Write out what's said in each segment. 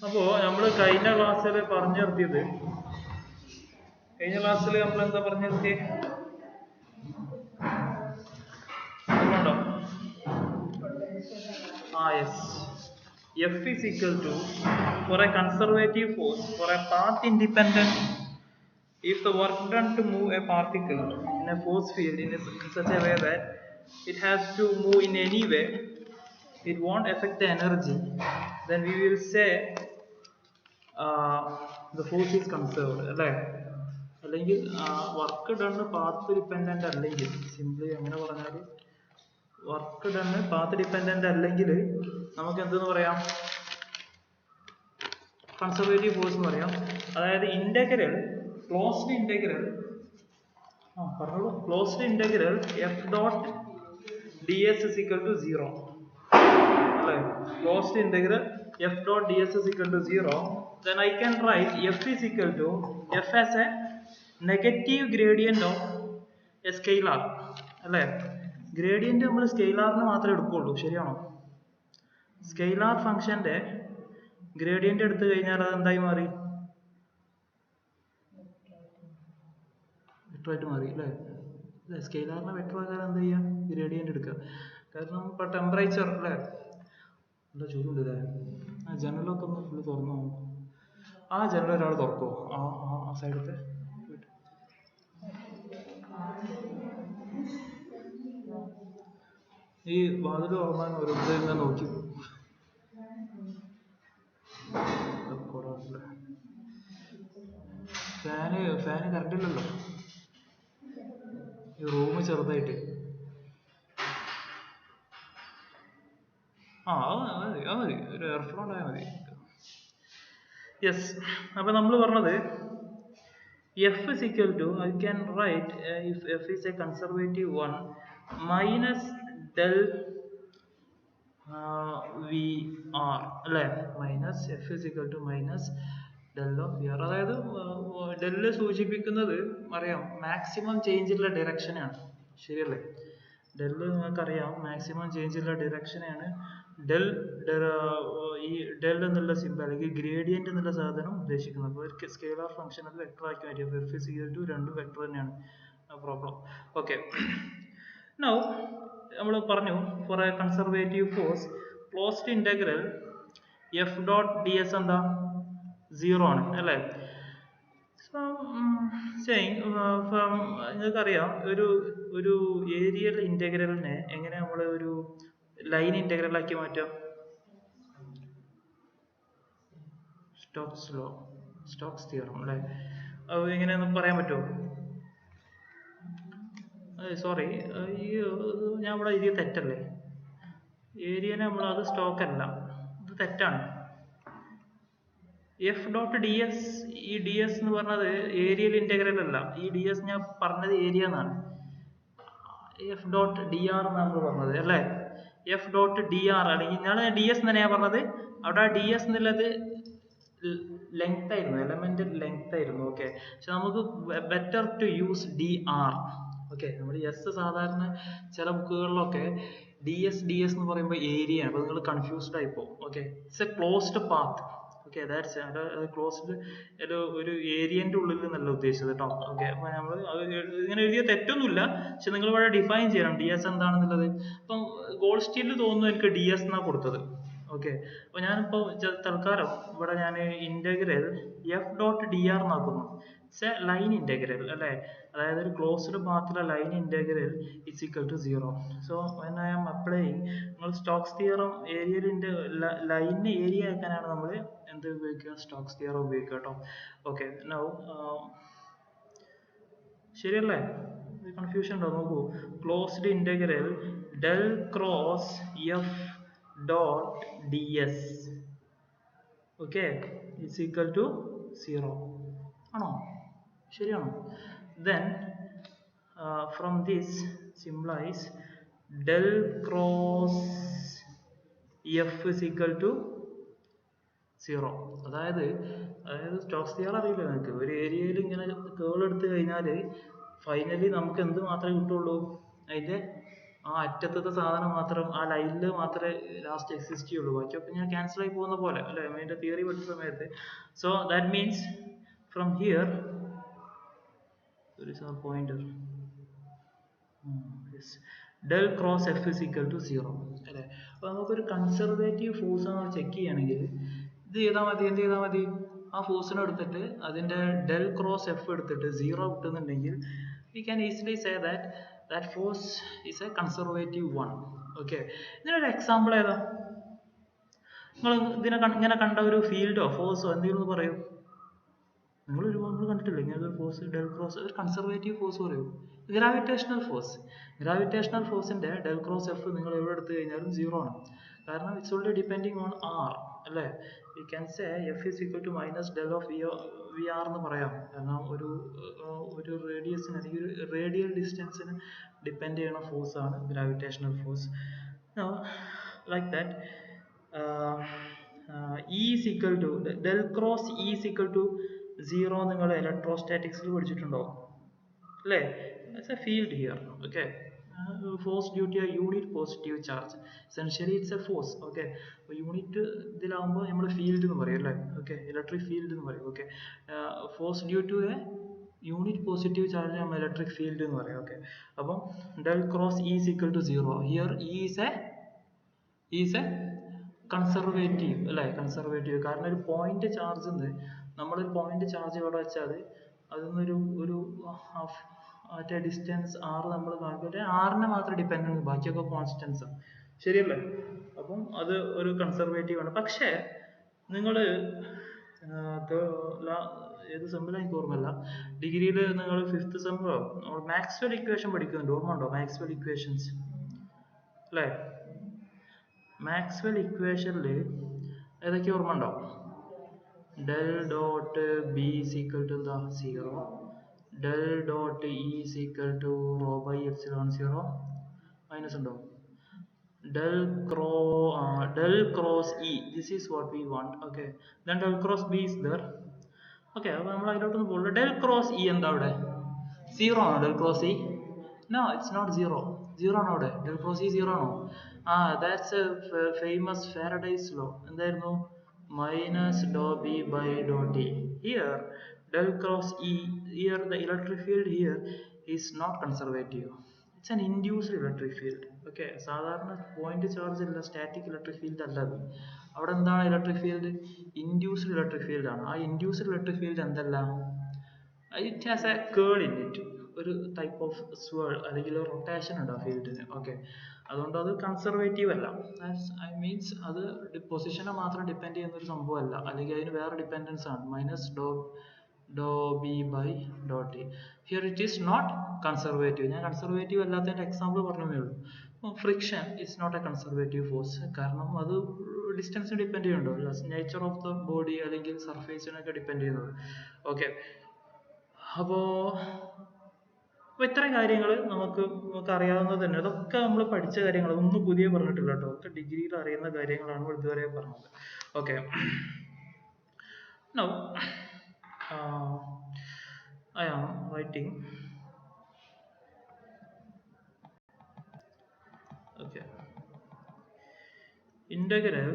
അപ്പോൾ നമ്മൾ കഴിഞ്ഞ ക്ലാസ്സിൽ പറഞ്ഞു നിർത്തിയത് നമ്മൾ എന്താ പറഞ്ഞു നിർത്തിയത്? Yes. F is equal to, for a conservative force, for a path independent, if the work done to move a particle in a force field in such a way that it has to move in any way, it won't affect the energy, then we will say the force is conserved. അല്ലേ? അല്ലെങ്കിൽ work done path dependent അല്ലെങ്കിൽ, simply എങ്ങനെ പറഞ്ഞാൽ work done path dependent അല്ലെങ്കിൽ നമുക്ക് എന്തെന്ന് പറയാം? Conservative force എന്ന് പറയാം. അതായത് integral closed integral F dot D S is equal to 0 അല്ലേ? Closed integral F dot D S is equal to 0. then I can write f is equal to f as a negative gradient of a scalar അല്ലേ? Gradient നമ്മൾ സ്കെയിലാറിന് മാത്രമേ എടുക്കുള്ളൂ, ശരിയാണോ? Scalar ഫംഗ്ഷന്റെ gradient എടുത്തു കഴിഞ്ഞാൽ അത് എന്തായി മാറി? വെക്ടർ ആയിട്ട് മാറി അല്ലേ? സ്കെയിലാറിനെ വെക്ടർ ആക്കാൻ എന്താ ചെയ്യുക? ഗ്രേഡിയന്റ് എടുക്കുക. കാരണം ഇപ്പൊ ടെമ്പറേച്ചർ അല്ലേ? എന്താ ചൂടുണ്ട് അല്ലേ? ആ ജനലൊക്കെ ഒന്ന് ഫുള്ള് തുറന്നു. ആ ജനൽ ഒരാൾ തുറക്കോ? ആ സൈഡത്തെ ഈ വാതിൽ തുറന്നാൽ ഓരോരുത്തർ ഇങ്ങനെ നോക്കി ഫാന് കറണ്ടില്ലല്ലോ, ഈ റൂം ചെറുതായിട്ട്. അത് മതി, ഒരു എയർഫ്ലോ ഉണ്ടായാൽ മതി. യെസ്. അപ്പൊ നമ്മൾ പറഞ്ഞത് F is equal to, I can write if F is a conservative one, minus del VR അല്ലേ? Minus F is equal to minus del of VR. അതായത് ഡെല്ല് സൂചിപ്പിക്കുന്നത് അറിയാം, മാക്സിമം ചേഞ്ചുള്ള ഡയറക്ഷനാണ്, ശരിയല്ലേ? ഡെല്ല് നിങ്ങൾക്കറിയാം, മാക്സിമം ചേഞ്ചുള്ള ഡയറക്ഷനാണ് ഡെൽ. ഈ ഡെൽ എന്നുള്ള simple അല്ലെങ്കിൽ gradient എന്നുള്ള സാധനം ഉദ്ദേശിക്കുന്നത്. അപ്പോൾ ഒരു സ്കെയിലാർ ഫംഗ്ഷൻ അത് വെക്ടർ ആക്കി മാറ്റിയത് F is equal to രണ്ടും വെക്ടർ തന്നെയാണ്. പ്രോബ്ലം. ഓക്കെ. നൗ നമ്മൾ പറഞ്ഞു for a conservative force closed integral F dot D S എന്താ? 0 ആണ് അല്ലേ? നിങ്ങൾക്കറിയാം ഒരു ഏരിയൽ ഇന്റഗ്രലിനെ എങ്ങനെ നമ്മൾ ഒരു ലൈൻ ഇന്റഗ്രൽ ആക്കി മാറ്റാം? സ്റ്റോക്സ് തിയറം അല്ലേ? അത് എങ്ങനെയാണെന്ന് പറയാൻ പറ്റുമോ? സോറി, ഞാൻ ഇവിടെ എഴുതിയ തെറ്റല്ലേ? ഏരിയനെ അത് സ്റ്റോക്ക് അല്ല, ഇത് തെറ്റാണ്. എഫ് ഡോട്ട് ഡി എസ്, ഈ ഡി എസ് എന്ന് പറഞ്ഞത് ഏരിയൽ ഇന്റഗ്രൽ അല്ല. ഈ ഡി എസ് ഞാൻ പറഞ്ഞത് ഏരിയ എന്നാണ്. എഫ് ഡോട്ട് ഡി ആർ എന്നാണ് പറഞ്ഞത് അല്ലേ? എഫ് ഡോട്ട് ഡി ആർ അല്ലെങ്കിൽ ഞാൻ ഡി എസ് തന്നെയാണ് പറഞ്ഞത്. അവിടെ ഡി എസ് എന്നുള്ളത് ലെങ്ത് ആയിരുന്നു, എലമെന്റ് ലെങ്ത് ആയിരുന്നു. ഓക്കെ, പക്ഷെ നമുക്ക് better to use D R. Okay, നമ്മൾ എസ് സാധാരണ ചില ബുക്കുകളിലൊക്കെ ഡി എസ് എന്ന് പറയുമ്പോൾ ഏരിയ ആണ്. അപ്പോൾ നിങ്ങൾ കൺഫ്യൂസ്ഡ് ആയിപ്പോ. Okay, it's a closed path. Okay, that's closed ഒരു ഏരിയന്റെ ഉള്ളിൽ എന്നല്ല ഉദ്ദേശിച്ചത് കേട്ടോ. ഓക്കെ, അപ്പോൾ നമ്മൾ ഇങ്ങനെ എഴുതിയ തെറ്റൊന്നുമില്ല, പക്ഷെ നിങ്ങൾ ഇവിടെ ഡിഫൈൻ ചെയ്യണം ഡി എസ് എന്താണെന്നുള്ളത്. അപ്പം ഗോൾഡ് സ്റ്റീലിൽ തോന്നുന്നു എനിക്ക് ഡി എസ് എന്നാണ് കൊടുത്തത്. ഓക്കെ, അപ്പോൾ ഞാനിപ്പോൾ തൽക്കാലം ഇവിടെ ഞാൻ integral F dot D R എന്നാക്കുന്നു. ഇറ്റ്സ് എ ലൈൻ ഇന്റഗ്രൽ അല്ലേ? അതായത് ഒരു ക്ലോസ്ഡ് പാത്തിലെ line integral is equal to 0. So when I am applying, നമ്മൾ സ്റ്റോക്സ് തിയറം ഏരിയലിന്റെ ലൈനിന് ഏരിയ ആക്കാനാണ് നമ്മൾ എന്ത് ഉപയോഗിക്കുക? സ്റ്റോക്സ് തിയറം ഉപയോഗിക്കുക കേട്ടോ. ഓക്കെ, നൗ ശരിയല്ലേ? കൺഫ്യൂഷൻ ഉണ്ടോ? നോക്കൂ, closed integral del cross F dot ds, okay, is equal to 0 ആണോ? ശരിയാണോ? then from this symbolize del cross f is equal to 0. അതായത് സ്റ്റോക്സ് തിയറം അറിയില്ല നിങ്ങൾക്ക്? ഒരു ഏരിയയിൽ ഇങ്ങനെ കേൾ എടുത്തു കഴിഞ്ഞാൽ ഫൈനലി നമുക്ക് എന്ത് മാത്രമേ കിട്ടുള്ളൂ? അതിന്റെ ആ അറ്റത്തത്തെ സാധനം മാത്രം ആ ലൈനിൽ മാത്രമേ ലാസ്റ്റ് എക്സിസ്റ്റ് ചെയ്യുള്ളൂ, ബാക്കിയൊക്കെ ഇങ്ങനെ ക്യാൻസൽ ആയി പോകുന്ന പോലെ അല്ലെ അതിന്റെ തിയറി പഠിച്ച സമയത്ത്. So that means from here there is a pointer. Yes. Del cross F is equal to 0 അല്ലേ. അപ്പോൾ നമുക്കൊരു കൺസർവേറ്റീവ് ഫോഴ്സ് നമ്മൾ ചെക്ക് ചെയ്യുകയാണെങ്കിൽ ഇത് ചെയ്താൽ മതി, എന്ത് ചെയ്താൽ മതി, ആ ഫോഴ്സിനെ എടുത്തിട്ട് അതിന്റെ ഡെൽ ക്രോസ് എഫ് എടുത്തിട്ട് 0 കിട്ടുന്നുണ്ടെങ്കിൽ we can easily say that that force is a conservative one. Okay, ഇതിനൊരു എക്സാമ്പിൾ ഏതാ, നിങ്ങൾ ഇങ്ങനെ കണ്ട ഒരു ഫീൽഡോ ഫോഴ്സോ എന്തെങ്കിലും പറയൂ. നിങ്ങൾ കണ്ടിട്ടില്ല ഇങ്ങനെ ഒരു ഫോഴ്സ് ഡെൽ ക്രോസ്, ഒരു കൺസർവേറ്റീവ് ഫോഴ്സ് പറയൂ. ഗ്രാവിറ്റേഷണൽ ഫോഴ്സ്, ഗ്രാവിറ്റേഷണൽ ഫോഴ്സിന്റെ ഡെൽ ക്രോസ് എഫ് നിങ്ങൾ എവിടെ എടുത്തു കഴിഞ്ഞാലും 0 ആണ്, കാരണം it's only depending on R അല്ലേ. We can say F is equal to minus del of V R എന്ന് പറയാം, കാരണം ഒരു റേഡിയസിന് അല്ലെങ്കിൽ ഒരു റേഡിയൽ ഡിസ്റ്റൻസിന് ഡിപ്പെൻഡ് ചെയ്യുന്ന ഫോഴ്സ് ആണ് gravitational force. Like that E is equal to del cross E is equal to 0 നിങ്ങൾ ഇലക്ട്രോസ്റ്റാറ്റിക്സിൽ പഠിച്ചിട്ടുണ്ടോ അല്ലേ. It's a field here, okay. Force due to a unit positive charge, essentially it's a force, okay. അപ്പോൾ unit ഇതിലാവുമ്പോൾ നമ്മൾ field എന്ന് പറയും അല്ലേ, okay, electric field എന്ന് പറയും, okay. Force due to a unit positive charge നമ്മൾ ഇലക്ട്രിക് ഫീൽഡ് എന്ന് പറയും, ഓക്കെ. അപ്പം del cross E is equal to 0, here E is a conservative അല്ലേ, കൺസർവേറ്റീവ്, കാരണം ഒരു പോയിന്റ് ചാർജ് നമ്മളൊരു പോയിന്റ് ചാർജ് ഇവിടെ വെച്ചാൽ അതിൽ ഒരു മറ്റേ ഡിസ്റ്റൻസ് ആർ നമ്മൾ കാണിക്കട്ടെ, ആറിനെ മാത്രം ഡിപ്പെൻഡ് ആണ്, ബാക്കിയൊക്കെ കോൺസ്റ്റൻസ് ആണ്, ശരിയല്ലേ. അപ്പം അത് ഒരു കൺസർവേറ്റീവ് ആണ്. പക്ഷേ നിങ്ങൾ ഏത് സെമ്മിലാണ് എനിക്ക് ഓർമ്മയില്ല, ഡിഗ്രിയിൽ നിങ്ങൾ 5th സെമ്മോ മാക്സ്വെൽ ഇക്വേഷൻ പഠിക്കുന്നുണ്ട്, ഓർമ്മ ഉണ്ടോ മാക്സ്വെൽ ഇക്വേഷൻസ് അല്ലേ. മാക്സ്വെൽ ഇക്വേഷനിൽ ഏതൊക്കെ ഓർമ്മ ഉണ്ടോ, del dot B is equal to എന്താ 0, del dot E is equal to rho by epsilon 0, minus ഉണ്ടോ, del cross E, this is what we want, okay. Then del cross B is there, okay. അപ്പോൾ നമ്മൾ അതിലോട്ടൊന്ന് പോകുള്ളൂ. del cross E എന്താ അവിടെ 0 ആണോ del cross E? No, it's not 0 ആണോ അവിടെ, del cross E 0 ആണോ? That's a famous Faraday's law. എന്തായിരുന്നു, minus dou B by dou T. Here del cross E, here the electric field here is not conservative, it's an induced electric field, okay. സാധാരണ point charge അല്ല, static electric field അല്ല അത്. അവിടെ എന്താണ് electric field, induced electric field ആണ്. ആ induced electric field എന്തല്ല, it has A curl in it, ഒരു ടൈപ്പ് ഓഫ് സ്വേൾ അല്ലെങ്കിൽ റൊട്ടേഷൻ ഉണ്ട് ആ ഫീൽഡിന്, ഓക്കെ. അതുകൊണ്ട് അത് കൺസർവേറ്റീവ് അല്ല, ഐ മീൻസ് അത് പൊസിഷനെ മാത്രം ഡിപ്പെൻഡ് ചെയ്യുന്ന ഒരു സംഭവമല്ല, അല്ലെങ്കിൽ അതിന് വേറെ ഡിപ്പെൻഡൻസ് ആണ്, മൈനസ് ഡോ ബി ബൈ ഡോ T. Here it is not conservative. ഞാൻ കൺസർവേറ്റീവ് അല്ലാത്തതിന്റെ എക്സാമ്പിൾ പറഞ്ഞതേ ഉള്ളൂ. Friction is not a conservative force, കാരണം അത് ഡിസ്റ്റൻസിന് ഡിപ്പെൻഡ് ചെയ്യുന്നുണ്ടോ, നേച്ചർ ഓഫ് ദ ബോഡി അല്ലെങ്കിൽ സർഫേസിനൊക്കെ ഡിപ്പെൻഡ് ചെയ്യുന്നത്, ഓക്കെ. അപ്പോൾ ഇത്രയും കാര്യങ്ങൾ നമുക്ക് അറിയാവുന്നത് തന്നെ, അതൊക്കെ നമ്മൾ പഠിച്ച കാര്യങ്ങൾ, ഒന്നും പുതിയ പറഞ്ഞിട്ടില്ല കേട്ടോ, ഒക്കെ ഡിഗ്രിയിൽ അറിയുന്ന കാര്യങ്ങളാണ് ഇതുവരെ പറഞ്ഞത്, okay. Now I am writing, okay, integral,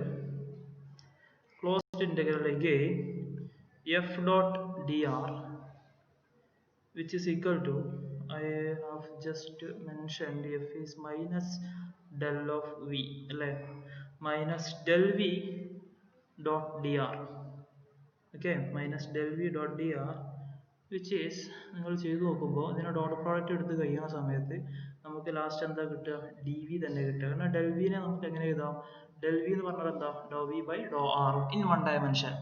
closed integral again, f dot dr, which is equal to, I have just mentioned, f is minus del of v അല്ലേ, minus del v dot dr, okay, minus del v dot dr, which is നിങ്ങൾ ചെയ്തു നോക്കുമ്പോൾ ഇതിനെ dot product എടുത്ത് കഴിയുന്ന സമയത്ത് നമുക്ക് last എന്താ കിട്ടുക, ഡി വി തന്നെ കിട്ടുക. കാരണം ഡെൽ വിനെ നമുക്ക് എങ്ങനെ എഴുതാം, ഡെൽ വി എന്ന് പറഞ്ഞാൽ എന്താ, do V by do R in one dimension,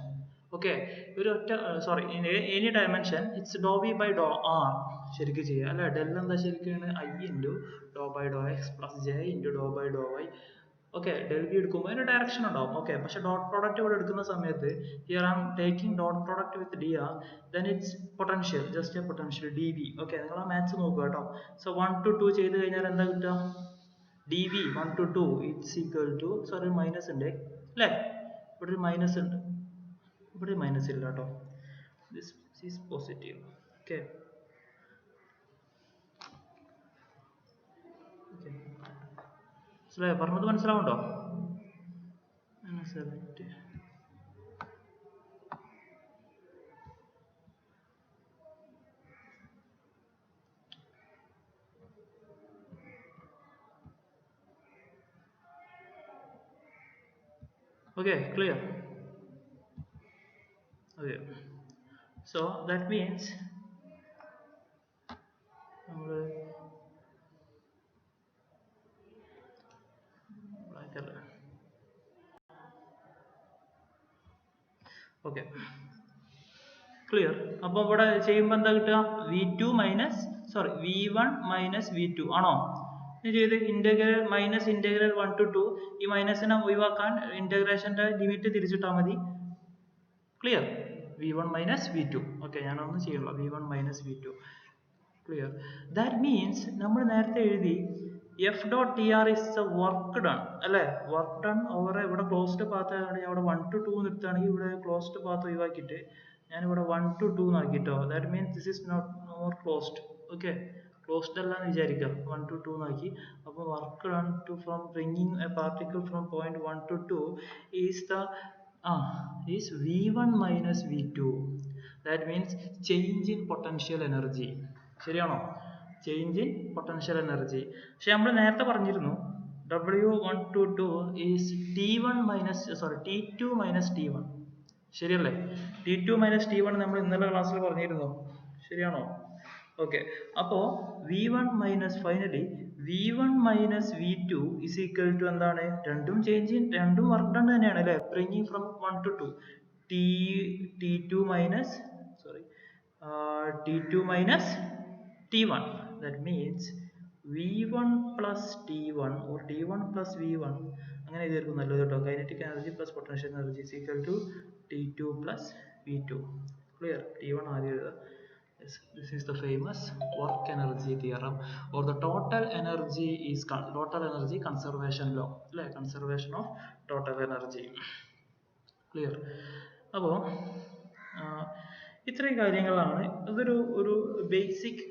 okay. ഒരു ഒറ്റ sorry in any dimension it's do V by do R ശരിക്കും ചെയ്യുക അല്ലെ. ഡെൽ എന്താ ശരിക്കും I into do by do X plus J into do by do Y, okay. Del V എടുക്കുമ്പോൾ അതിന് direction ഉണ്ടാവും, ഓക്കെ. പക്ഷെ ഡോട്ട് പ്രോഡക്റ്റ് ഇവിടെ എടുക്കുന്ന സമയത്ത് here I am taking dot product with D R, then it's potential, just a potential D V, okay. നിങ്ങൾ ആ maths നോക്കുക കേട്ടോ. സോ 1 to 2 ചെയ്ത് കഴിഞ്ഞാൽ എന്താ കിട്ടുക, D V 1 to 2 it's equal to, sorry minus ഉണ്ട് അല്ലേ, ഇവിടെ ഒരു മൈനസ് ഉണ്ട്, ഇവിടെ മൈനസ് ഇല്ല കേട്ടോ, ദിസ് ഈസ് പോസിറ്റീവ്, ഓക്കെ. പറഞ്ഞത് മനസ്സിലാവുണ്ടോ? Okay, clear. Okay, so that means okay, clear. അപ്പോൾ ഇവിടെ ചെയ്യുമ്പോൾ എന്താ കിട്ടുക? V2 minus V1 minus V2 ആണോ? ചെയ്ത് ഇന്റഗ്രൽ മൈനസ് ഇന്റഗ്രൽ 1 to 2 ഈ മൈനസിനെ ഒഴിവാക്കാൻ ഇന്റഗ്രേഷന്റെ ലിമിറ്റ് തിരിച്ചിട്ടാൽ മതി. Clear? V1 minus V2. Okay, ഞാനൊന്നും ചെയ്യണില്ല. V1 minus V2. Clear? That means നമ്മൾ നേരത്തെ എഴുതി F dot T R is a work done അല്ലേ? വർക്ക് ഡൺ ഓവർ ഇവിടെ ക്ലോസ്ഡ് പാത്ത് ആയതുകൊണ്ട് ഞാൻ ഇവിടെ 1 to 2 നിർത്തുകയാണെങ്കിൽ ഇവിടെ ക്ലോസ്ഡ് പാത്ത് ഒഴിവാക്കിയിട്ട് ഞാൻ ഇവിടെ 1 to 2 ആക്കിട്ടോ. That means this is not more closed. Okay, closed അല്ല എന്ന് വിചാരിക്കാം. 1 to 2 ആക്കി. അപ്പോൾ work done to from bringing a particle from point 1 to 2 is the is V1 minus V2. That means change in potential energy. ശരിയാണോ? Change in potential energy. പക്ഷെ നമ്മൾ നേരത്തെ പറഞ്ഞിരുന്നു W122 is T1 minus T2 minus T1. ശരിയല്ലേ? T2 minus T1 നമ്മൾ ഇന്നലെ ക്ലാസ്സിൽ പറഞ്ഞിരുന്നു. ശരിയാണോ? ഓക്കെ, അപ്പോ V1 minus finally V1 minus V2 is equal to എന്താണ്? രണ്ടും ചേഞ്ച് ഇൻ രണ്ടും വർക്ക് ഡൺ തന്നെയാണ് അല്ലേ? Bringing from 1 to 2 T2 minus T2 minus T1. That means V1 plus T1 or T1 plus V1 അങ്ങനെ എഴുതിയിരിക്കും നല്ലത് കേട്ടോ. Kinetic energy plus potential energy is equal to T2 plus V2. Clear? T1 ആദ്യം എഴുതുക. Yes, this is the famous work energy theorem or the total energy conservation law അല്ലേ? Conservation of total energy. Clear? അപ്പോൾ ഇത്രയും കാര്യങ്ങളാണ്. ഇതൊരു basic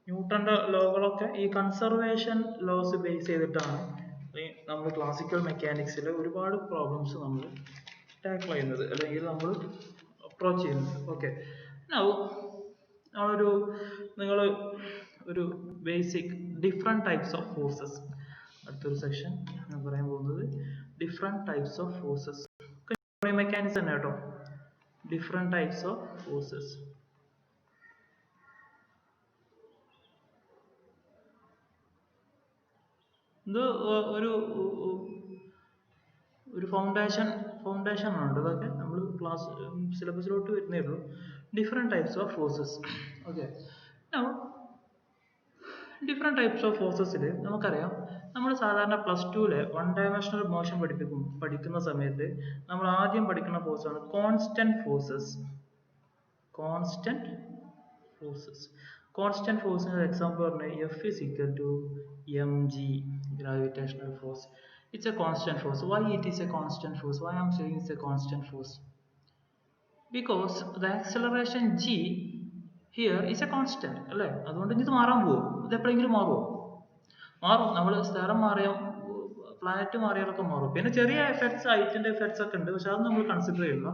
ന്യൂട്ടന്റെ ലോകളൊക്കെ ഈ conservation loss base ചെയ്തിട്ടാണ് നമ്മൾ ക്ലാസിക്കൽ മെക്കാനിക്സിൽ ഒരുപാട് പ്രോബ്ലംസ് നമ്മൾ ടാക്കിൾ ചെയ്യുന്നത് അല്ലെങ്കിൽ നമ്മൾ അപ്രോച്ച് ചെയ്യുന്നത്. ഓക്കെ, നിങ്ങൾ ഒരു basic different types of forces അടുത്തൊരു സെക്ഷൻ ഞാൻ പറയാൻ പോകുന്നത് different types of forces mechanics തന്നെ കേട്ടോ. Different types of forces. ഇത് ഒരു ഫൗണ്ടേഷൻ ആണ്. ഇതൊക്കെ നമ്മൾ ക്ലാസ് സിലബസിലോട്ട് വരുന്നേ ഉള്ളൂ. Different types of forces. Okay, different types of ഫോഴ്സസിൽ നമുക്കറിയാം, നമ്മൾ സാധാരണ +2 വൺ ഡയമെൻഷണൽ മോഷൻ പഠിക്കുന്ന സമയത്ത് നമ്മൾ ആദ്യം പഠിക്കുന്ന ഫോഴ്സാണ് കോൺസ്റ്റന്റ് ഫോഴ്സസ്. കോൺസ്റ്റന്റ് ഫോഴ്സിന് എക്സാമ്പിൾ പറഞ്ഞാൽ F is equal to mg gravitational force. It's a constant force. Why it is a constant force? Why I'm saying it's a constant force? Because the acceleration g here is a constant അല്ലേ? അതുകൊണ്ട് ഇത് മാറാൻ പോകും. ഇത് എപ്പോഴെങ്കിലും മാറും. നമ്മൾ സ്ഥലം മാറിയ പ്ലാനറ്റ് മാറിയാലൊക്കെ മാറും. പിന്നെ ചെറിയ എഫക്ട്സ്, ഹൈറ്റിന്റെ എഫക്ട്സ് ഒക്കെ ഉണ്ട്. പക്ഷെ അത് നമ്മൾ കൺസിഡർ ചെയ്യുന്നു.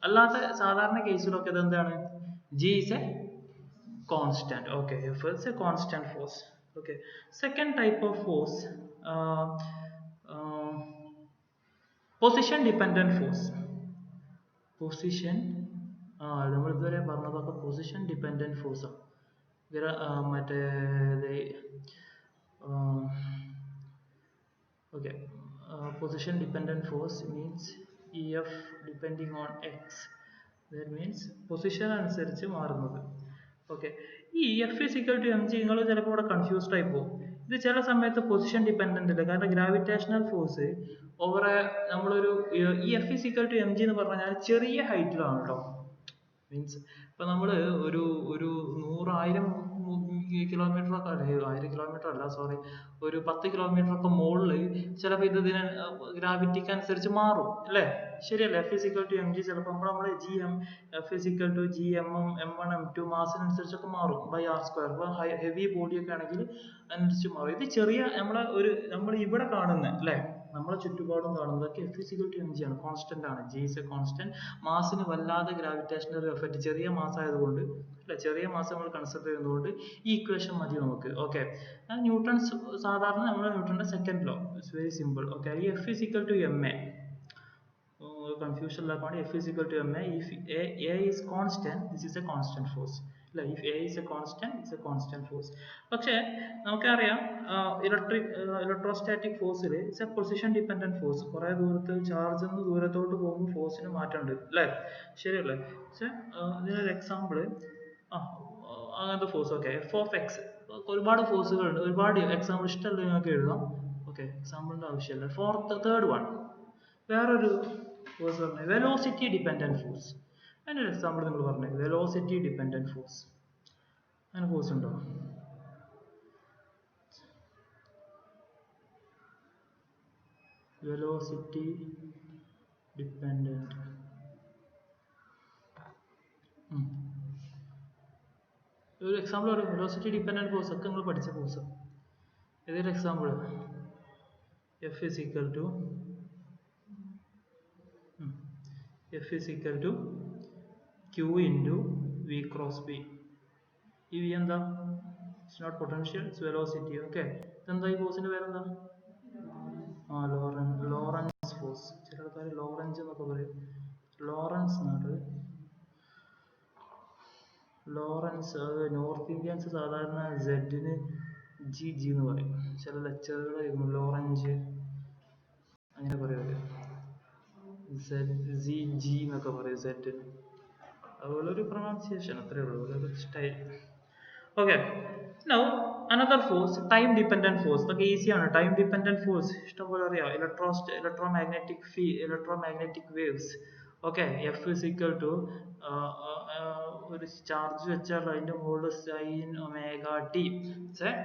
അല്ലാത്ത സാധാരണ കേസിലൊക്കെ ഇത് എന്താണ്? G is a constant. Okay, F is a constant force. Okay, second type of force, position dependent force. നമ്മൾ ഇതുവരെ പറഞ്ഞതൊക്കെ പൊസിഷൻ ഡിപെൻഡന്റ് ഫോഴ്സ് ആണ്. okay, position dependent force means EF depending on x. That means position അനുസരിച്ച് മാറുന്നത്. Okay, ഈ F is equal to mg നിങ്ങൾ ചിലപ്പോൾ ഇവിടെ കൺഫ്യൂസ്ഡ് ആയി പോകും. ഇത് ചില സമയത്ത് പൊസിഷൻ ഡിപെൻഡന്റ് ഇല്ല. കാരണം ഗ്രാവിറ്റേഷണൽ ഫോഴ്സ് ഓവർ നമ്മളൊരു ഈ F is equal to mg എന്ന് പറഞ്ഞാൽ ചെറിയ ഹൈറ്റിലാണ് കേട്ടോ. മീൻസ് ഇപ്പൊ നമ്മൾ ഒരു 100,000 കിലോമീറ്റർ ഒക്കെ 1000 കിലോമീറ്റർ അല്ല സോറി, ഒരു 10 കിലോമീറ്റർ ഒക്കെ മുകളിൽ ചിലപ്പോൾ ഇത് ഇതിന് ഗ്രാവിറ്റിക്ക് അനുസരിച്ച് മാറും അല്ലേ? ശരിയല്ലേ? F is equal to mg. ചിലപ്പോൾ നമ്മള് gm F is equal to gm m1 m2 മാസിനനുസരിച്ചൊക്കെ മാറും ബൈ ആർ സ്ക്വയർ. ഇപ്പൊ ഹെവി ബോഡി ഒക്കെ ആണെങ്കിൽ അനുസരിച്ച് മാറും. ഇത് ചെറിയ നമ്മൾ ഇവിടെ കാണുന്ന അല്ലേ, നമ്മളെ ചുറ്റുപാടും കാണുന്നതൊക്കെ F is equal to mg ആണ്, കോൺസ്റ്റന്റ് ആണ്. G is a constant. മാസിന് വല്ലാതെ ഗ്രാവിറ്റേഷണൽ എഫക്റ്റ്, ചെറിയ മാസ് ആയതുകൊണ്ട് അല്ലെ, ചെറിയ മാസ് നമ്മൾ കൺസിഡർ ചെയ്യുന്നതുകൊണ്ട് ഈ ഇക്വേഷൻ മതി നമുക്ക്. ഓക്കെ, ന്യൂട്ടൺസ് സാധാരണ നമ്മുടെ ന്യൂട്ടന്റെ second law, it's very simple. Okay, ഈ F is equal to ma, confusion ഇല്ലാതെ F is equal to ma. If a is constant, this is a constant force. അല്ല, if a is a constant, it's a constant force. പക്ഷേ നമുക്കറിയാം electrostatic ഫോഴ്സിൽ it's a position dependent force. കുറെ ദൂരത്ത് charge നിന്ന് ദൂരത്തോട്ട് പോകുമ്പോൾ ഫോഴ്സിന് മാറ്റമുണ്ട് അല്ലേ? ശരിയല്ലേ? പക്ഷേ ഇതിനൊരു എക്സാമ്പിൾ അങ്ങനത്തെ force. Okay, F of X. ഒരുപാട് ഫോഴ്സുകളുണ്ട്, ഒരുപാട് എക്സാമ്പിൾ ഇഷ്ടമല്ല നിങ്ങൾക്ക് എഴുതാം. ഓക്കെ, എക്സാമ്പിളിന്റെ ആവശ്യമില്ല. തേർഡ് വൺ വേറൊരു ഫോഴ്സ് പറഞ്ഞു, വെലോസിറ്റി ഡിപെൻഡന്റ് ഫോഴ്സ്. അതിനൊരു എക്സാമ്പിൾ നിങ്ങൾ പറഞ്ഞു, വെലോസിറ്റി ഡിപെൻഡന്റ് ഫോഴ്സ്. അങ്ങനെ ഫോഴ്സ് ഉണ്ടോ? വെലോസിറ്റി ഡിപെൻഡന്റ് ഒരു എക്സാമ്പിൾ പറയും. വെലോസിറ്റി ഡിപെൻഡന്റ് ഫോഴ്സ് ഒക്കെ നിങ്ങൾ പഠിച്ച ഫോഴ്സ്. ഇതൊരു example. F is equal to Q into V cross B. ഈ V എന്താ? It's not potential, it's velocity. Okay, ഇതെന്താ? ഈ ഫോഴ്സിന്റെ പേരെന്താ? Lorentz force. ചില ആൾക്കാർ ലോറൻസ് എന്നൊക്കെ പറയും. ലോറൻസ് എന്നാണ്. ലോറൻസ്, നോർത്ത് ഇന്ത്യൻസ് സാധാരണ സെഡിന് ജി എന്ന് പറയും. ചില ലെക്ചറുകൾ ലോറൻസ് അങ്ങനെ പറയുമല്ലോ, ജി എന്നൊക്കെ പറയും സെഡ്. അതുപോലെ ഒരു പ്രൊണൗൺസിയേഷൻ, അത്രേ ഉള്ളൂ, ഒരു style. Okay, now another force, time dependent force. അതൊക്കെ ഈസിയാണ്. ടൈം ഡിപെൻഡന്റ് ഫോഴ്സ് ഇഷ്ടംപോലെ അറിയാം. Electromagnetic waves. Okay, F is equal to ഒരു ചാർജ് വെച്ചാൽ അതിന്റെ മുകളിൽ sine omega T.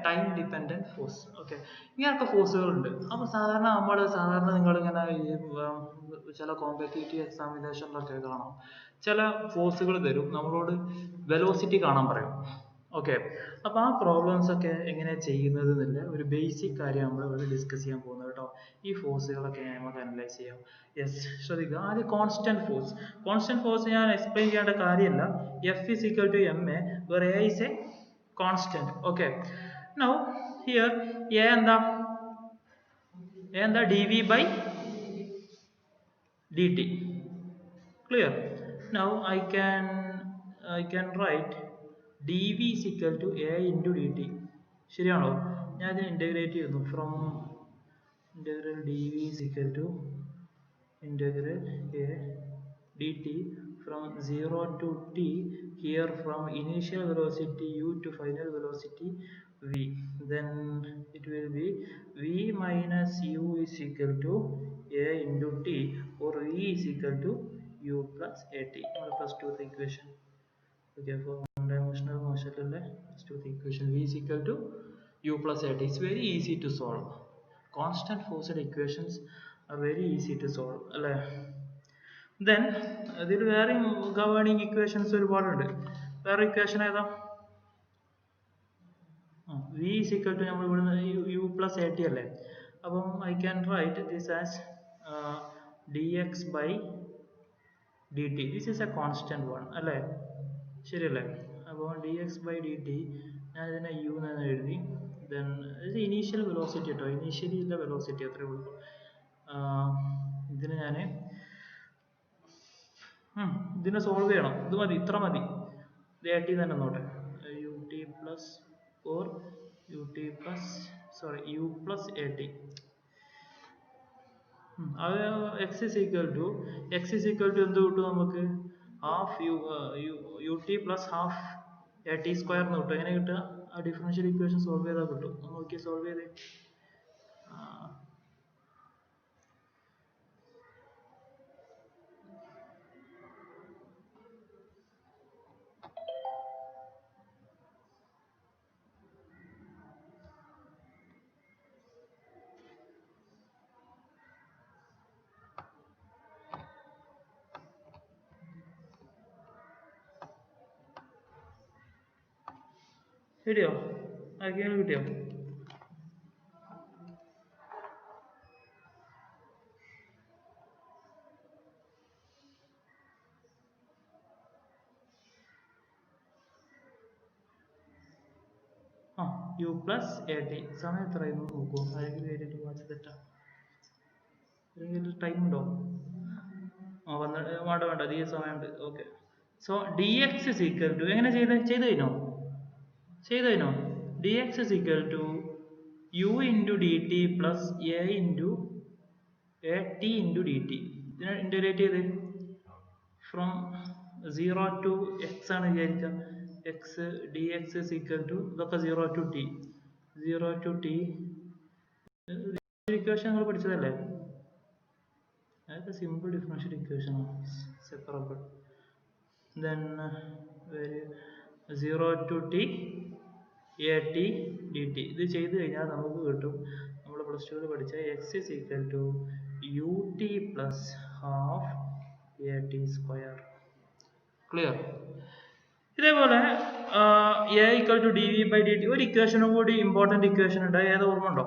Time dependent force. Okay, ഇങ്ങനെയൊക്കെ ഫോഴ്സുകളുണ്ട്. അപ്പൊ സാധാരണ നിങ്ങൾ ഇങ്ങനെ ചില കോമ്പറ്റേറ്റീവ് എക്സാമിനേഷനിലൊക്കെ കാണാം, ചില ഫോഴ്സുകൾ തരും, നമ്മളോട് വെലോസിറ്റി കാണാൻ പറയും. ഓക്കെ, അപ്പൊ ആ പ്രോബ്ലംസ് ഒക്കെ എങ്ങനെയാ ചെയ്യുന്നത് എന്നുള്ള ഒരു ബേസിക് കാര്യം നമ്മൾ ഇവിടെ ഡിസ്കസ് ചെയ്യാൻ പോകുന്നത് കേട്ടോ. ഈ ഫോഴ്സുകളൊക്കെ നമുക്ക് അനലൈസ് ചെയ്യാം. യെസ്, ശ്രദ്ധിക്കുക. ആദ്യം കോൺസ്റ്റന്റ് ഫോഴ്സ്. കോൺസ്റ്റന്റ് ഫോഴ്സ് ഞാൻ എക്സ്പ്ലെയിൻ ചെയ്യേണ്ട കാര്യമില്ല. F is equal to ma, where a is a constant. Okay, now here a എന്താ? dv by dt. Clear? Now I can write dv is equal to a into dt. ശരിയാണോ? ഞാൻ ഇതിനെ integrate ചെയ്യുന്നു. From integral dv is equal to integral a dt from 0 to t, here from initial velocity u to final velocity v. Then it will be v minus u is equal to a into t, or v is equal to u plus at. Plus 2 the equation. Okay, for one dimensional motion, let's do the equation. V is equal to u plus at. It's very easy to solve. Constant force equations are very easy to solve. Then ഇതിൽ വേറെ governing equations ഒരുപാടുണ്ട്. വേറെ equation ഏതാ? V is equal to നമ്മൾ ഇവിടുന്ന് u plus at അല്ലേ? അപ്പം I can write this as dx by dt. This is a constant one അല്ലേ? ശരിയല്ലേ? അപ്പോൾ dx by dt ഞാൻ ഇതിനെ u എന്ന് എഴുതി. Then ഇത് ഇനീഷ്യൽ വെലോസിറ്റി കേട്ടോ, ഇനീഷ്യലി ഉള്ള വെലോസിറ്റി അത്രേ ഉള്ളൂ. ഇതിന് ഞാൻ ഇതിനെ സോൾവ് ചെയ്യണം. ഇത് മതി, ഇത്ര മതി. ഇത് at തന്നെ നോട്ടെ, ut plus or u plus at. അത് x is equal to എന്ത് കിട്ടും നമുക്ക്? Half ut plus half at square എന്ന് കിട്ടും. എങ്ങനെ കിട്ടുക? ആ ഡിഫറൻഷ്യൽ ഇക്വേഷൻ സോൾവ് ചെയ്താൽ കിട്ടും. നോക്കി സോൾവ് ചെയ്തേ. കിട്ടിയോ? ആർക്കെങ്കിലും കിട്ടിയോ? ആ യു പ്ലസ് എ ടി സമയം എത്രയായിരുന്നു നോക്കൂ. ആരെങ്കിലും എഴുതിയിട്ട് വാച്ച് തെറ്റാ? ടൈം ഉണ്ടോ? ആ വേണ്ട വേണ്ട അധികം സമയമുണ്ട്. Okay. So D X is equal to എങ്ങനെ ചെയ്ത് കഴിഞ്ഞോ? D X is equal to U into D T plus A into A T into D T. ഇതിനെ ഇൻ്റഗ്രേറ്റ് ചെയ്ത് ഫ്രം 0 ടു എക്സ് ആണ് വിചാരിക്കുക. X D X is equal to ഇതൊക്കെ 0 to T equation നിങ്ങൾ പഠിച്ചതല്ലേ? അതൊക്കെ സിമ്പിൾ ഡിഫറൻഷ്യൽ ഇക്വേഷൻ ആണ്. Separable then 0 to t a t dt. ഇത് ചെയ്ത് കഴിഞ്ഞാൽ നമുക്ക് കിട്ടും നമ്മൾ പ്ലസ് ടുവിൽ പഠിച്ച X is equal to U T plus half A T square. Clear? ഇതേപോലെ A equal to D V by D T. ഒരു ഇക്വേഷനും കൂടി ഇമ്പോർട്ടൻറ്റ് ഇക്വേഷൻ ഉണ്ട്. ഏത് ഓർമ്മ ഉണ്ടോ?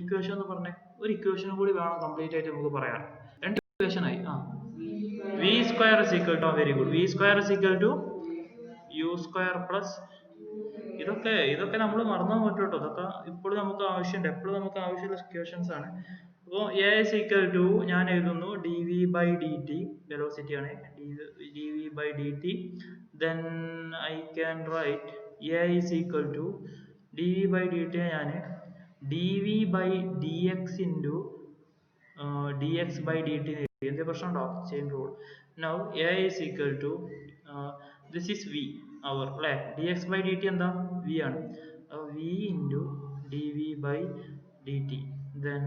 ഇക്വേഷൻ എന്ന് പറഞ്ഞേ ഒരു ഇക്വേഷനും കൂടി വേണം കംപ്ലീറ്റ് ആയിട്ട് നമുക്ക് പറയാം. രണ്ട് ഇക്വേഷൻ ആയി. V square is equal to very good. V square is equal to U square plus ഇതൊക്കെ നമ്മൾ മറന്നു പോയിട്ട് കേട്ടോ. ഇതൊക്കെ ഇപ്പോഴും നമുക്ക് ആവശ്യമുണ്ട്. എപ്പോഴും നമുക്ക് ആവശ്യമുള്ള ഇക്വേഷൻസ് ആണ്. അപ്പോൾ എ ഇസ് ഈക്വൽ ടു ഞാൻ എഴുതുന്നു D V by D T. Velocity ആണ് D V by D T. Then I can write A is equal to D V by D T ഞാൻ D V by D X into D X by D T. എന്ത് പ്രശ്നമുണ്ടോ? Chain rule. Now A is equal to this is V അവർ അല്ലേ. D X by D T എന്താ? V ആണ്. V into D V by D T. Then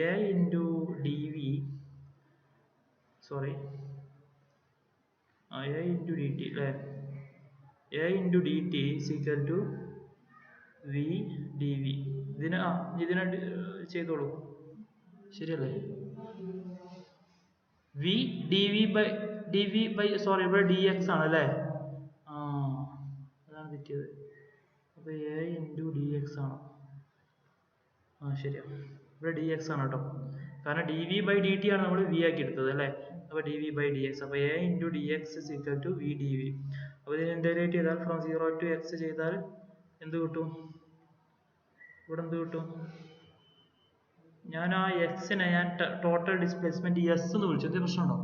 A into D V A into D T അല്ലേ. A into D T is equal to V D V. ഇതിനെ ചെയ്തോളൂ. ശരിയല്ലേ? V D V by ഇവിടെ D X ആണ് അല്ലേ. അതാണ് തെറ്റിയത്. അപ്പൊ A into D X ആണ്. ശരിയാ, ഇവിടെ ഡി എക്സ് ആണ് കേട്ടോ. കാരണം D V by D T ആണ് നമ്മൾ വി ആക്കി എടുത്തത് അല്ലേ. അപ്പൊ D V by D X. അപ്പൊ A into D X is equal to V D V. അപ്പൊ ഇതിനെ ഇന്റഗ്രേറ്റ് ചെയ്താൽ ഫ്രം 0 ടു എക്സ് ചെയ്താൽ എന്ത് കിട്ടും? ഇവിടെ എന്ത് കിട്ടും? ഞാൻ ആ എക്സിനെ ടോട്ടൽ ഡിസ്പ്ലേസ്മെന്റ് എസ് എന്ന് വിളിച്ചു. എന്ത് പ്രശ്നമുണ്ടോ?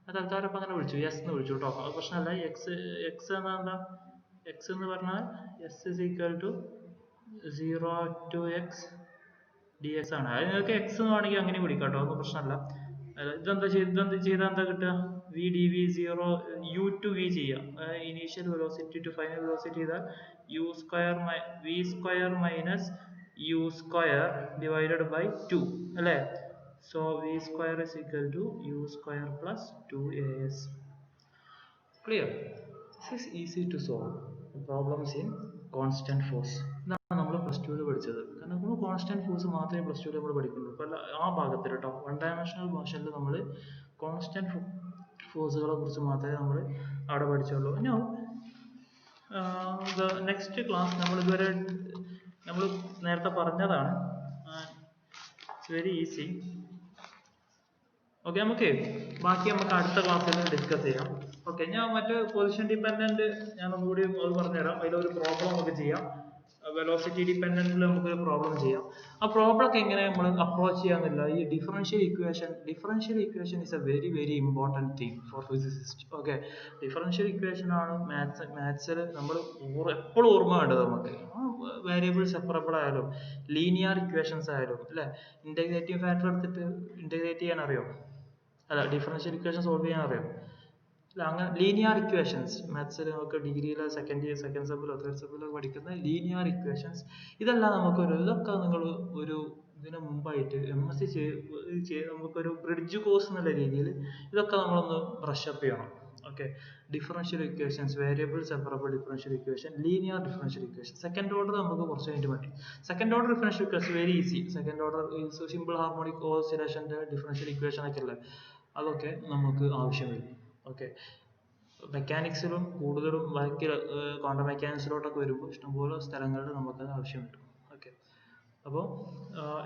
അത് ആൾക്കാരൊക്കെ അങ്ങനെ വിളിച്ചു, എസ് എന്ന് വിളിച്ചു കേട്ടോ. അത് പ്രശ്നമല്ല. എക്സ് എന്താ? എക്സ് എന്ന് പറഞ്ഞാൽ S is equal to 0 to X D X ആണ്. അത് നിങ്ങൾക്ക് എക്സ് എന്ന് വേണമെങ്കിൽ അങ്ങനെ വിളിക്കാം കേട്ടോ. ഒന്നും പ്രശ്നമല്ല. ഇതെന്താ ചെയ്താൽ എന്താ കിട്ടുക? V D V 0 U to V ചെയ്യാം. Initial velocity to final velocity ചെയ്താൽ U square V square minus U square divided by 2 അല്ലേ. So V square is equal to U square plus 2as. Clear? This is easy to solve problems in constant force. ഇതാണ് നമ്മൾ plus ടുവിൽ പഠിച്ചത്. കാരണം നമ്മൾ constant force മാത്രമേ plus ടുവിൽ നമ്മൾ പഠിക്കുള്ളൂ. അപ്പോൾ ആ ഭാഗത്തിൽ കേട്ടോ, വൺ ഡയമെൻഷണൽ മോഷനിൽ നമ്മൾ കോൺസ്റ്റന്റ് ഫോഴ്സുകളെ കുറിച്ച് മാത്രമേ നമ്മൾ അവിടെ പഠിച്ചുള്ളൂ. നൗ നെക്സ്റ്റ് ക്ലാസ് നമ്മൾ നേരത്തെ പറഞ്ഞതാണ്. It's very easy. ഓക്കെ, ബാക്കി നമുക്ക് അടുത്ത ക്ലാസ്സിൽ ഡിസ്കസ് ചെയ്യാം. ഓക്കെ, ഞാൻ മറ്റേ പൊസിഷൻ ഡിപ്പെൻഡന്റ് ഞാൻ ഒന്നുകൂടി അത് പറഞ്ഞുതരാം. അതിലൊരു പ്രോബ്ലം നമുക്ക് ചെയ്യാം. വെലോസിറ്റി ഡിപ്പെൻഡന്റിൽ നമുക്കൊരു പ്രോബ്ലം ചെയ്യാം. ആ പ്രോബ്ലം ഒക്കെ എങ്ങനെ നമ്മൾ അപ്രോച്ച് ചെയ്യാന്നില്ല. ഈ differential equation is A very very important thing for physicist. Okay, differential equation ആണ് മാത്സിൽ നമ്മൾ എപ്പോഴും ഓർമ്മ വേണ്ടത്. നമുക്ക് വേരിയബിൾ സെപ്പറബിൾ ആയാലും ലീനിയർ ഇക്വേഷൻസ് ആയാലും അല്ലെ, ഇന്റഗ്രേറ്റിംഗ് ഫാക്ടർ എടുത്തിട്ട് ഇന്റഗ്രേറ്റ് ചെയ്യാൻ അറിയോ? അല്ല, ഡിഫറൻഷ്യൽ ഇക്വേഷൻ സോൾവ് ചെയ്യാൻ അറിയോ? അല്ല, അങ്ങനെ ലീനിയർ ഇക്വേഷൻസ് മാത്സിൽ നമുക്ക് ഡിഗ്രിയിലെ സെക്കൻഡ് സെമ്മിലോ തേർഡ് സെമ്മിലോ പഠിക്കുന്ന ലീനിയർ ഇക്വേഷൻസ്, ഇതെല്ലാം ഇതൊക്കെ നിങ്ങൾ ഒരു ഇതിന് മുമ്പായിട്ട് MSc നമുക്കൊരു ബ്രിഡ്ജ് കോഴ്സ് എന്നുള്ള രീതിയിൽ ഇതൊക്കെ നമ്മളൊന്ന് ബ്രഷ് അപ്പ് ചെയ്യണം. Okay, differential equations, variable separable differential equation, linear differential equation. Second order നമുക്ക് കുറച്ച് കഴിഞ്ഞിട്ട് മതി. Second order differential equation very easy. Second order simple harmonic ഓസിലേഷന്റെ ഡിഫറൻഷ്യൽ ഇക്വേഷൻ ഒക്കെ അല്ലേ, അതൊക്കെ നമുക്ക് ആവശ്യം വരും. ഓക്കെ, മെക്കാനിക്സിലും കൂടുതലും ബാക്കി ക്വാണ്ടം മെക്കാനിക്സിലോട്ടൊക്കെ വരുമ്പോൾ ഇഷ്ടംപോലെ സ്ഥലങ്ങളിൽ നമുക്കത് ആവശ്യം വരും. ഓക്കെ, അപ്പോൾ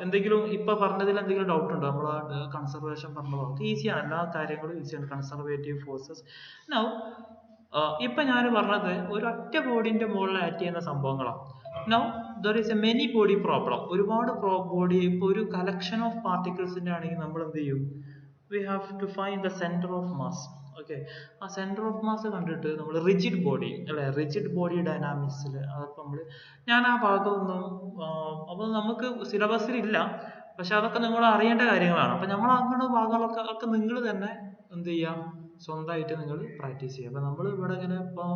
എന്തെങ്കിലും ഇപ്പം പറഞ്ഞതിൽ എന്തെങ്കിലും ഡൗട്ട് ഉണ്ടോ? നമ്മൾ ആ കൺസർവേഷൻ പറഞ്ഞതോ ഈസിയാണ്, എല്ലാ കാര്യങ്ങളും ഈസിയാണ്. Conservative forces. നൗ ഇപ്പം ഞാൻ പറഞ്ഞത് ഒരു ഒറ്റ ബോഡിന്റെ മുകളിൽ ആക്ട് ചെയ്യുന്ന സംഭവങ്ങളാണ്. Now there is a many body problem. ഒരുപാട് ബോഡി, ഇപ്പോൾ ഒരു കളക്ഷൻ ഓഫ് പാർട്ടിക്കിൾസിന്റെ ആണെങ്കിൽ നമ്മൾ എന്ത് ചെയ്യും? We have to find the centre of mass. Okay, ആ സെന്റർ ഓഫ് മാസ് കണ്ടിട്ട് നമ്മൾ റിജിഡ് ബോഡി അല്ലെ, റിജിഡ് ബോഡി ഡൈനാമിക്സിൽ അതൊക്കെ നമ്മൾ, ഞാൻ ആ ഭാഗമൊന്നും അപ്പോൾ നമുക്ക് സിലബസിൽ ഇല്ല, പക്ഷെ അതൊക്കെ നിങ്ങൾ അറിയേണ്ട കാര്യങ്ങളാണ്. അപ്പം നമ്മൾ അങ്ങനെയുള്ള ഭാഗങ്ങളൊക്കെ ഒക്കെ നിങ്ങൾ തന്നെ എന്ത് ചെയ്യാം, സ്വന്തമായിട്ട് നിങ്ങൾ പ്രാക്ടീസ് ചെയ്യുക. അപ്പം നമ്മൾ ഇവിടെ ഇങ്ങനെ ഇപ്പോൾ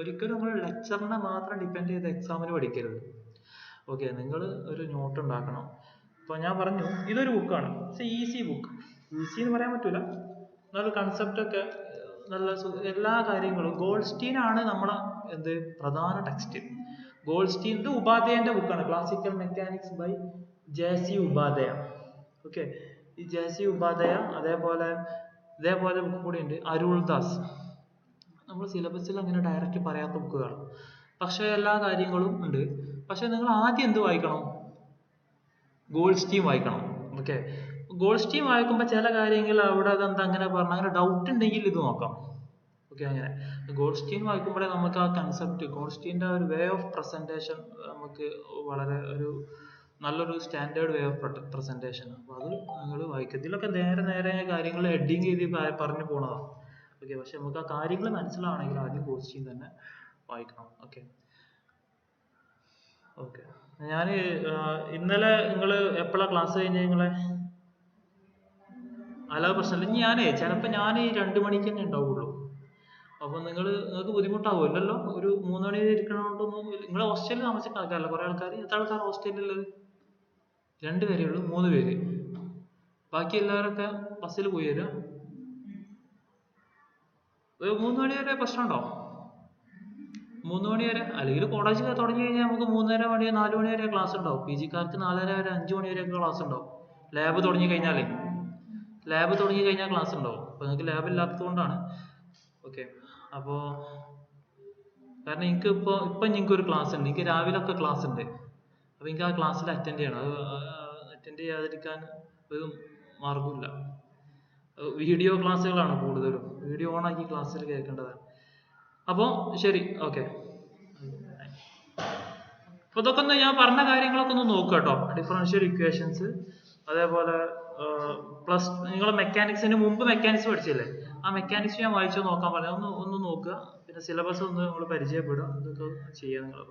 ഒരിക്കലും നമ്മൾ ലെക്ചറിനെ മാത്രം ഡിപ്പെൻഡ് ചെയ്ത് എക്സാമിന് പഠിക്കരുത്. ഓക്കെ, നിങ്ങൾ ഒരു നോട്ട് ഉണ്ടാക്കണം. ഇപ്പോൾ ഞാൻ പറഞ്ഞു ഇതൊരു ബുക്കാണ്, ഇറ്റ്സ് ഈസി ബുക്ക്. ഈസി എന്ന് പറയാൻ പറ്റൂല, നല്ല കൺസെപ്റ്റ് ഒക്കെ നല്ല എല്ലാ കാര്യങ്ങളും. ഗോൾഡ്സ്റ്റീൻ ആണ് നമ്മളെ എന്ത് പ്രധാന ടെക്സ്റ്റ്. ഗോൾഡ്സ്റ്റീൻ ഇത് ഉപാധ്യായന്റെ ബുക്കാണ്, ക്ലാസിക്കൽ മെക്കാനിക്സ് ബൈ ജെ.സി. ഉപാധ്യായ. ഓക്കെ, ഈ ജെ.സി. ഉപാധ്യായ ഇതേപോലെ ബുക്ക് കൂടി ഉണ്ട്, അരുൾദാസ്. നമ്മൾ സിലബസിൽ അങ്ങനെ ഡയറക്റ്റ് പറയാത്ത ബുക്കുകൾ, പക്ഷെ എല്ലാ കാര്യങ്ങളും ഉണ്ട്. പക്ഷെ നിങ്ങൾ ആദ്യം എന്ത് വായിക്കണം? ഗോൾഡ്സ്റ്റീൻ വായിക്കണം. ഓക്കെ, ഗോൾഡ്സ്റ്റീൻ വായിക്കുമ്പോൾ ചില കാര്യങ്ങൾ അവിടെ അതെന്താ അങ്ങനെ പറഞ്ഞ, അങ്ങനെ ഡൗട്ട് ഉണ്ടെങ്കിൽ ഇത് നോക്കാം. ഓക്കെ, അങ്ങനെ ഗോൾഡ്സ്റ്റീൻ വായിക്കുമ്പോഴേ നമുക്ക് ആ കൺസെപ്റ്റ്, ഗോൾഡ്സ്റ്റീൻ്റെ ഒരു വേ ഓഫ് പ്രസന്റേഷൻ നമുക്ക് വളരെ ഒരു നല്ലൊരു സ്റ്റാൻഡേർഡ് വേ ഓഫ് പ്രസന്റേഷൻ. അപ്പോൾ അത് നിങ്ങൾ വായിക്കുക. ഇതിലൊക്കെ നേരെ കാര്യങ്ങൾ ഹെഡിങ് ചെയ്ത് പറഞ്ഞു പോണതാണ്. ഓക്കെ, പക്ഷെ നമുക്ക് ആ കാര്യങ്ങൾ മനസ്സിലാവണമെങ്കിൽ ആദ്യം ഗോൾഡ്സ്റ്റീൻ തന്നെ വായിക്കണം. ഓക്കെ ഓക്കെ ഞാൻ ഇന്നലെ നിങ്ങൾ എപ്പോഴാണ് ക്ലാസ് കഴിഞ്ഞത്? നിങ്ങളെ അല്ലാതെ പ്രശ്നമില്ല. ഇനി ചിലപ്പോൾ ഞാൻ 2 മണിക്ക് തന്നെ ഉണ്ടാവുള്ളൂ. അപ്പോൾ നിങ്ങൾക്ക് ബുദ്ധിമുട്ടാവുമല്ലോ. ഒരു 3 മണി വരെ ഇരിക്കണോണ്ടൊന്നും. നിങ്ങൾ ഹോസ്റ്റലിൽ താമസിക്കുന്ന ആൾക്കാരല്ല കുറേ ആൾക്കാർ? എത്ര ആൾക്കാർ ഹോസ്റ്റലിലുള്ളത്? 2 പേരേ ഉള്ളൂ? 3 പേര്? ബാക്കി എല്ലാവരൊക്കെ ബസ്സിൽ പോയി വരാം. ഒരു 3 മണി വരെ പ്രശ്നമുണ്ടോ? 3 മണി വരെ, അല്ലെങ്കിൽ കോളേജ് തുടങ്ങി കഴിഞ്ഞാൽ നമുക്ക് 3:30 മണി 4 മണി വരെ ക്ലാസ് ഉണ്ടാവും. പി ജിക്കാർക്ക് 4:30 വരെ 5 മണി വരെയൊക്കെ ക്ലാസ് ഉണ്ടാവും. ലാബ് തുടങ്ങി കഴിഞ്ഞാൽ ക്ലാസ് ഉണ്ടാവും. അപ്പോൾ നിങ്ങൾക്ക് ലാബ് ഇല്ലാത്തത് കൊണ്ടാണ്. ഓക്കെ, അപ്പോൾ കാരണം എനിക്ക് ഇപ്പം എനിക്കൊരു ക്ലാസ് ഉണ്ട്, എനിക്ക് രാവിലെ ഒക്കെ ക്ലാസ് ഉണ്ട്. അപ്പോൾ എനിക്ക് ആ ക്ലാസ്സിൽ അറ്റൻഡ് ചെയ്യണം. അത് അറ്റൻഡ് ചെയ്യാതിരിക്കാൻ ഒരു മാർഗമില്ല. വീഡിയോ ക്ലാസ്സുകളാണ് കൂടുതലും, വീഡിയോ ഓൺ ആക്കി ക്ലാസ്സിൽ കേൾക്കേണ്ടതാണ്. അപ്പോൾ ശരി, ഓക്കെ. അപ്പോൾ ഇതൊക്കെ ഒന്ന് ഞാൻ പറഞ്ഞ കാര്യങ്ങളൊക്കെ ഒന്ന് നോക്കുക കേട്ടോ. ഡിഫറൻഷ്യൽ ഇക്വേഷൻസ്, അതേപോലെ നിങ്ങൾ മെക്കാനിക്സിന് മുമ്പ് മെക്കാനിക്സ് പഠിച്ചില്ലേ, ആ മെക്കാനിക്സ് ഞാൻ വായിച്ചു നോക്കാൻ പറയാം. ഒന്ന് നോക്കുക. പിന്നെ സിലബസ് ഒന്ന് നിങ്ങൾ പരിചയപ്പെടുക. ഇതൊക്കെ ചെയ്യാൻ നിങ്ങൾ